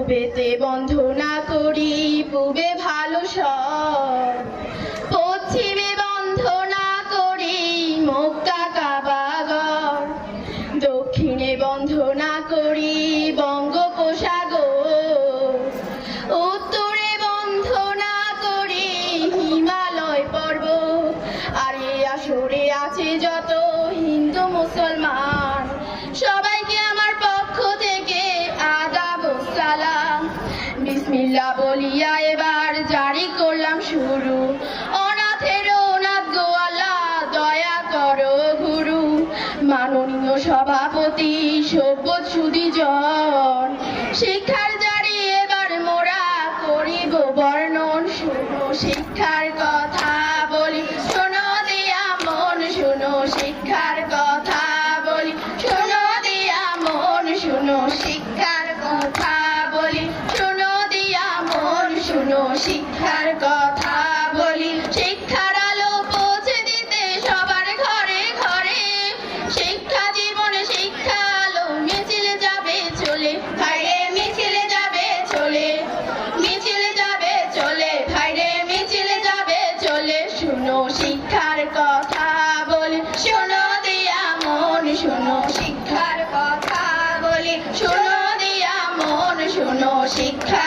পূবেতে বন্ধ না করি পূবে ভালো সব, পশ্চিমে বন্ধ না করি মক্কা কাবাগর, দক্ষিণে বন্ধ না করি বঙ্গোপসাগর, উত্তরে বন্ধ না করি হিমালয় পর্বত। আর এই আসরে আছে যত হিন্দু মুসলমান, সবাইকে আমার পক্ষ থেকে আদাব ও সালাম। বিসমিল্লাহ বলিয়া এবার জারি করলাম শুরু, অনাথের অনাথ গো আল্লাহ দয়া করো গুরু। মাননীয় সভাপতি সভ্য সুধীজন, শিক্ষার জারি এবার মোরা করিব বর্ণন। শুনো শিক্ষার কথা বলি, শোনো দিয়া মন, শুনো শিক্ষার কথা বলি, শোনো দিয়া মন, শুনো শিক্ষার কথা বলি, শোনো দিয়া মন, শুনো শিক্ষার কথা বলি। শিক্ষার আলো পৌঁছে দিতে সবার ঘরে ঘরে, শিক্ষা জীবনে শিক্ষা আলো মিছিলে যাবে চলে, ভাইরে মিছিলে যাবে চলে, মিছিলে যাবে চলে, ভাইরে মিছিলে যাবে চলে। শুনো শিক্ষার কথা বলি, শোনো দিয়া মন, শুনো শিক্ষার কথা বলি, শোনো দিয়া মন, শুনো শিক্ষা